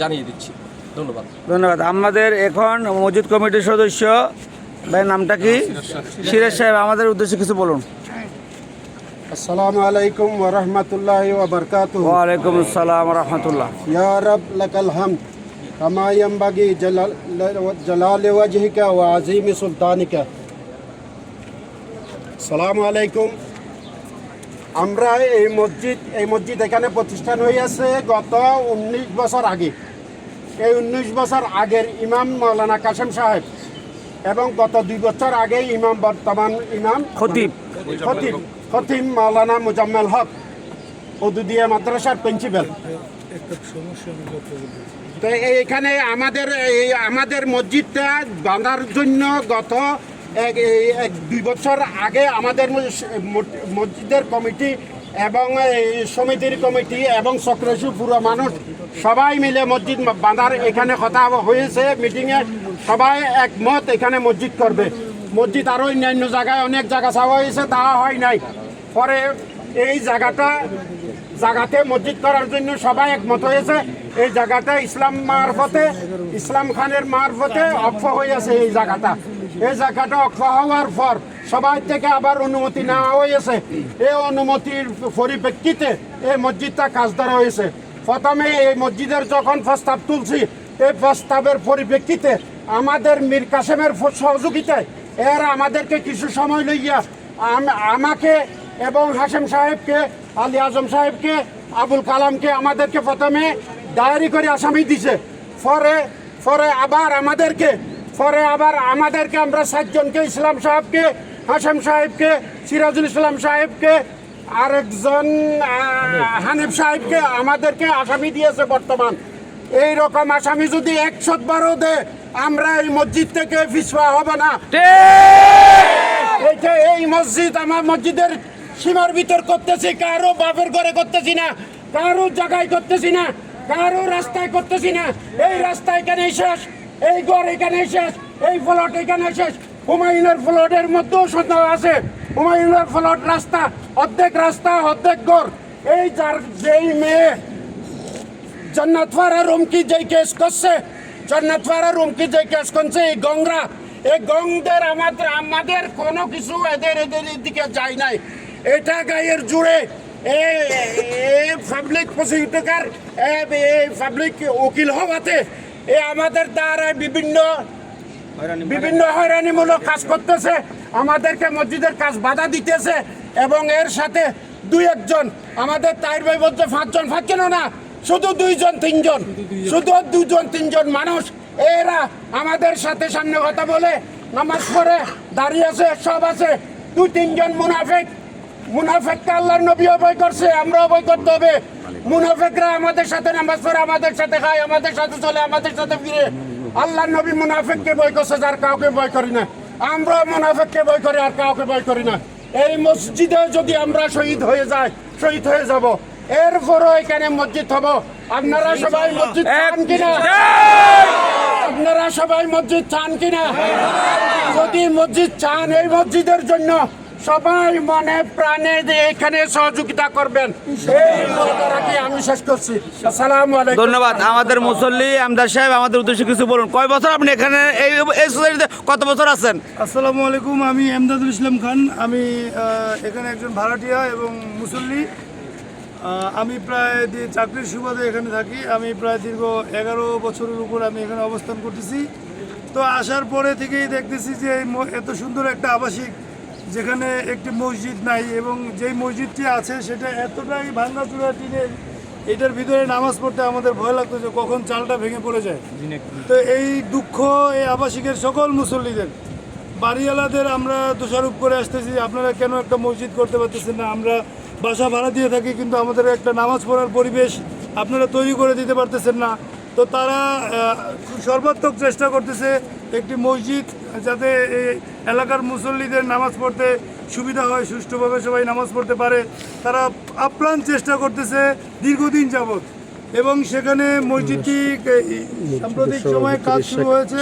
জানিয়ে দিচ্ছি। ধন্যবাদ। ধন্যবাদ। আমাদের এখন মসজিদ কমিটির সদস্য ভাই নামটা কি? সিরাজ সাহেব, আমাদের উদ্দেশ্যে কিছু বলুন। আসসালামু আলাইকুম ওয়া রাহমাতুল্লাহি ওয়া বারাকাতুহু। ওয়া আলাইকুম আসসালাম ওয়া রাহমাতুল্লাহ। ইয়া রাব লাকাল হামদ কামা ইয়ানবাগি জালালি ওয়াজহিকা ওয়া আযীমি সুলতানিকা। আসসালামু আলাইকুম। আমরা এই মসজিদ এখানে প্রতিষ্ঠান হয়েছে গত 19 বছর আগে। এই 19 বছর আগের ইমাম মাওলানা কাসেম সাহেব এবং গত 2 বছর আগে বর্তমান ইমাম খতিব মাওলানা মুজাম্মেল হক উদুদিয়া মাদ্রাসার প্রিন্সিপাল। তো এইখানে আমাদের মসজিদটা বাঁধার জন্য গত 2 বছর আগে আমাদের মসজিদের কমিটি এবং সমিতির কমিটি এবং চক্রশু পুরো মানুষ সবাই মিলে মসজিদ বাঁধার এখানে কথা হয়েছে মিটিংয়ে। সবাই একমত এখানে মসজিদ করবে। মসজিদ আরও অন্যান্য জায়গায় অনেক জায়গা চাওয়া হয়েছে, তা হয় নাই। পরে এই জায়গাতে মসজিদ করার জন্য সবাই একমত হয়েছে। এই জায়গাটা ইসলাম খানের মারফতে অক্ষ হয়েছে। এই জায়গাটা অক্ষ হওয়ার পর সবাই থেকে আবার অনুমতি নেওয়া হয়েছে। এই অনুমতির পরিপ্রেক্ষিতে এই মসজিদটা কাজ ধরা হয়েছে। প্রথমে এই মসজিদের যখন প্রস্তাব তুলছি, এই প্রস্তাবের পরিপ্রেক্ষিতে আমাদের মীর কাসেমের সহযোগিতায় এরা আমাদেরকে কিছু সময় লইয়া আমাকে এবং হাশেম সাহেবকে, আলী আজম সাহেবকে, আবুল কালামকে আমাদেরকে প্রথমে ডায়েরি করে আসামি দিছে। পরে আবার আমাদেরকে আমরা 7 জনকে, ইসলাম সাহেবকে, হাশেম সাহেবকে, সিরাজুল ইসলাম সাহেবকে, আরেকজন হানিফ সাহেবকে আমাদেরকে আসামি দিয়েছে। বর্তমান এই রকম আসামি যদি 112 দেয় আমরা এই মসজিদ থেকে পিছপা হব না। এই মসজিদ আমার মসজিদের সীমার ভিতর করতেছি, কারো বাপের ঘরে করতেছি না, কারো জায়গায় করতেছি না, কারো রাস্তায় করতেছি না। এই রাস্তা এখানে শেষ, এই ঘর এখানে শেষ, এই প্লট এখানে শেষ। হুমায়ুনের প্লটের মধ্যেও সন্দেহ আছে। হুমায়ুনের প্লট রাস্তা অর্ধেক ঘর। এই যেই মেয়ে জান্নাত ফারা রুমকি যেই কেস করছে, এই গংরা, এই গংদের আমাদের কোনো কিছু এদের দিকে যায় নাই। এটা গায়ের জুড়ে পাবলিক প্রসিকিউটর, পাবলিক উকিল হওয়াতে আমাদের দ্বারা বিভিন্ন হয়রানিমূলক কাজ করতেছে, আমাদেরকে মসজিদের কাজ বাধা দিতেছে। এবং এর সাথে 2-1 জন আমাদের তাইর ভাই বলতে 5 জনও না, শুধু 2-3 জন মানুষ এরা আমাদের সাথে সামনে কথা বলে, নামাজ পড়ে দাঁড়িয়ে আছে, সব আছে। 2-3 জন মুনাফেককে আল্লাহর নবীও ভয় করছে, আমরাও ভয় করতে হবে। মুনাফেকরা আমাদের সাথে নামাজ পড়ে, আমাদের সাথে খায়, আমাদের সাথে চলে, আমাদের সাথে ফিরে। আল্লাহর নবী মুনাফেককে ভয় করছে, যার কাউকে ভয় করি না। আমরাও মুনাফেককে ভয় করি, আর কাউকে ভয় করি না। এই মসজিদে যদি আমরা শহীদ হয়ে যাব, এরপরও এখানে মসজিদ হব। আপনারা সবাই মসজিদ চান কিনা? যদি মসজিদ চান, এই মসজিদের জন্য সবাই মনে প্রাণে এখানে সহযোগিতা করবেন। আমি শেষ করছি। আসসালামু আলাইকুম। ধন্যবাদ। আমাদের মুসল্লি আমদার সাহেব, আমাদের উদ্দেশ্যে কিছু বলুন। কয় বছর আপনি এখানে এই সোসাইটিতে কত বছর আছেন? আসসালামু আলাইকুম। আমি এমদাদুল ইসলাম খান। আমি এখানে একজন ভাড়াটিয়া এবং মুসল্লি। আমি প্রায় চাকরির সুবাদে এখানে থাকি। আমি প্রায় দীর্ঘ 11 বছরের উপর আমি এখানে অবস্থান করতেছি। তো আসার পরে থেকেই দেখতেছি যে এত সুন্দর একটা আবাসিক, যেখানে একটি মসজিদ নাই, এবং যেই মসজিদটি আছে সেটা এতটাই ভাঙাচুরা টিনের, এটার ভিতরে নামাজ পড়তে আমাদের ভয় লাগতো যে কখন চালটা ভেঙে পড়ে যায়। তো এই দুঃখ এই আবাসিকের সকল মুসল্লিদের, বাড়িওয়ালাদের আমরা দোষারোপ করে আসতেছি, আপনারা কেন একটা মসজিদ করতে পারতেছেন না? আমরা বাসা ভাড়া দিয়ে থাকি, কিন্তু আমাদের একটা নামাজ পড়ার পরিবেশ আপনারা তৈরি করে দিতে পারতেছেন না। তো তারা সর্বাত্মক চেষ্টা করতেছে একটি মসজিদ যাতে এই এলাকার মুসল্লিদের নামাজ পড়তে সুবিধা হয়, সুষ্ঠুভাবে সবাই নামাজ পড়তে পারে। তারা আপ্রাণ চেষ্টা করতেছে দীর্ঘদিন যাবৎ, এবং সেখানে মসজিদটি সাম্প্রতিক সময়ে কাজ শুরু হয়েছে।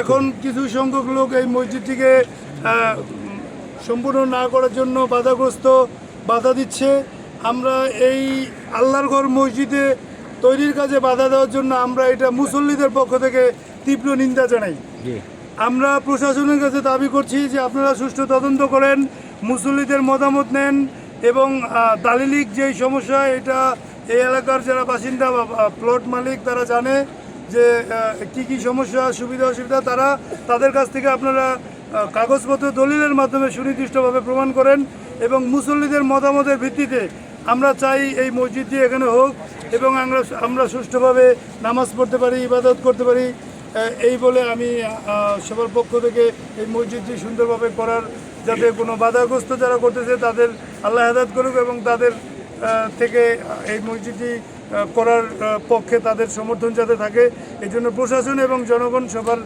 এখন কিছু সংখ্যক লোক এই মসজিদটিকে সম্পূর্ণ না করার জন্য বাধা দিচ্ছে। আমরা এই আল্লাহর ঘর মসজিদে তৈরির কাজে বাধা দেওয়ার জন্য আমরা এটা মুসল্লিদের পক্ষ থেকে তীব্র নিন্দা জানাই। আমরা প্রশাসনের কাছে দাবি করছি যে আপনারা সুষ্ঠু তদন্ত করেন, মুসল্লিদের মতামত নেন এবং দালিলিক যেই সমস্যা, এটা এই এলাকার যারা বাসিন্দা বা প্লট মালিক তারা জানে যে কি কি সমস্যা সুবিধা অসুবিধা, তাদের কাছ থেকে আপনারা কাগজপত্র দলিলের মাধ্যমে সুনির্দিষ্টভাবে প্রমাণ করেন এবং মুসল্লিদের মতামতের ভিত্তিতে আমরা চাই এই মসজিদটি এখানে হোক এবং আমরা সুষ্ঠুভাবে নামাজ পড়তে পারি, ইবাদত করতে পারি। এই বলে আমি সবার পক্ষ থেকে এই মসজিদটি সুন্দরভাবে করার, যাতে কোনো বাধাগ্রস্ত যারা করতেছে তাদের আল্লাহ হেদায়েত করুক এবং তাদের থেকে এই মসজিদটি করার পক্ষে তাদের সমর্থন যাতে থাকে, এই জন্য প্রশাসন এবং জনগণ সবার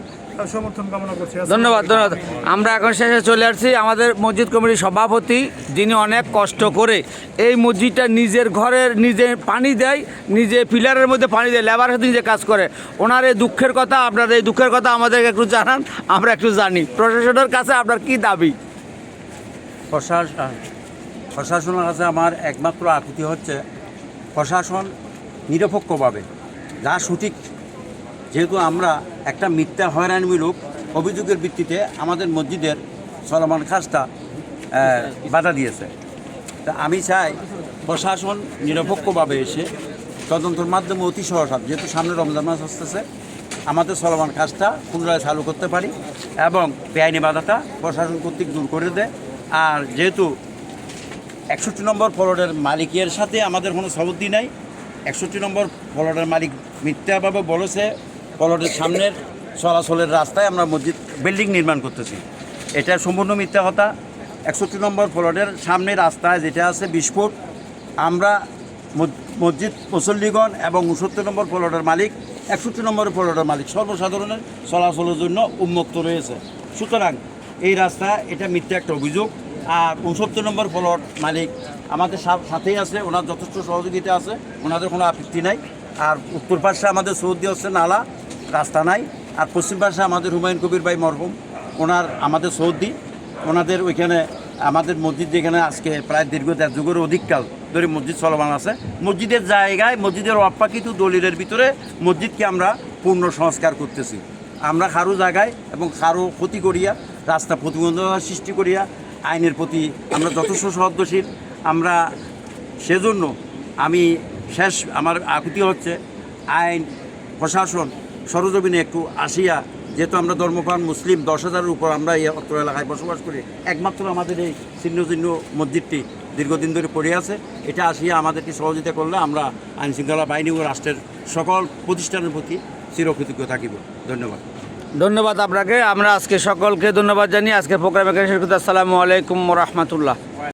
সমর্থন কামনা করছি। ধন্যবাদ। আমরা এখন শেষে চলে আসছি। আমাদের মসজিদ কমিটির সভাপতি, যিনি অনেক কষ্ট করে এই মসজিদটা নিজের ঘরের নিজে পানি দেয়, নিজে পিলারের মধ্যে পানি দেয়, লেবার হাতে নিজে কাজ করে। ওনার এই দুঃখের কথা, আপনার এই দুঃখের কথা আমাদেরকে একটু জানান, আমরা একটু জানি প্রশাসনের কাছে আপনার কি দাবি? প্রশাসনের কাছে আমার একমাত্র আকুতি হচ্ছে প্রশাসন নিরপেক্ষভাবে যা সঠিক, যেহেতু আমরা একটা মিথ্যা হয়রানিমূলক অভিযোগের ভিত্তিতে আমাদের মসজিদের চলমান কাজটা বাধা দিয়েছে। তা আমি চাই প্রশাসন নিরপেক্ষভাবে এসে তদন্তের মাধ্যমে অতি সহসাত, যেহেতু সামনে রমজান মাস আসতেছে, আমাদের চলমান কাজটা পুনরায় চালু করতে পারি এবং বেআইনি বাধাটা প্রশাসন কর্তৃক দূর করে দেয়। আর যেহেতু 61 নম্বর প্লটের মালিকের সাথে আমাদের কোনো সবুদ্ধি নাই, 61 নম্বর প্লটের মালিক মিথ্যাভাবে বলেছে প্লটের সামনের চলাচলের রাস্তায় আমরা মসজিদ বিল্ডিং নির্মাণ করতেছি। এটা সম্পূর্ণ মিথ্যা কথা। 61 নম্বর প্লটের সামনের রাস্তায় যেটা আছে 20 ফুট, আমরা মসজিদ মুসল্লিগণ এবং 69 নম্বর প্লটের মালিক, 61 নম্বর প্লটের মালিক সর্বসাধারণের চলাচলের জন্য উন্মুক্ত রয়েছে। সুতরাং এই রাস্তা এটা মিথ্যা একটা অভিযোগ। আর 69 নম্বর প্লট মালিক আমাদের সাথেই আছে, ওনার যথেষ্ট সহযোগিতা আছে, ওনাদের কোনো আপত্তি নাই। আর উত্তর পাশে আমাদের সৌদি হচ্ছে নালা, রাস্তা নাই। আর পশ্চিম পাশে আমাদের হুমায়ুন কবির ভাই মরহুম, ওনার আমাদের সৌদি, ওনাদের ওইখানে আমাদের মসজিদ যেখানে আজকে প্রায় দীর্ঘ 1.5 যুগের অধিককাল ধরে মসজিদ চলমান আছে। মসজিদের জায়গায় মসজিদের অপ্রাকৃত দলিলের ভিতরে মসজিদকে আমরা পূর্ণ সংস্কার করতেছি। আমরা কারো জায়গায় এবং কারো ক্ষতি করিয়া, রাস্তা প্রতিবন্ধকতা সৃষ্টি করিয়া আইনের প্রতি আমরা যথেষ্ট সহনশীল। আমরা সেজন্য আমি আমার আকুতি হচ্ছে আইন প্রশাসন সরজমিনে একটু আসিয়া, যেহেতু আমরা ধর্মপ্রাণ মুসলিম 10,000-এর উপর আমরা এই অত্র এলাকায় বসবাস করি, একমাত্র আমাদের এই ছিন্ন মসজিদটি দীর্ঘদিন ধরে পড়ে আছে, এটা আসিয়া আমাদেরকে সহযোগিতা করলে আমরা আইনশৃঙ্খলা বাহিনী ও রাষ্ট্রের সকল প্রতিষ্ঠানের প্রতি চিরকৃতজ্ঞ থাকিব। ধন্যবাদ আপনাকে। আমরা আজকে সকলকে ধন্যবাদ জানিয়ে আজকে প্রোগ্রামে শেষ করতে। আসসালামু আলাইকুম ওয়া রাহমাতুল্লাহ।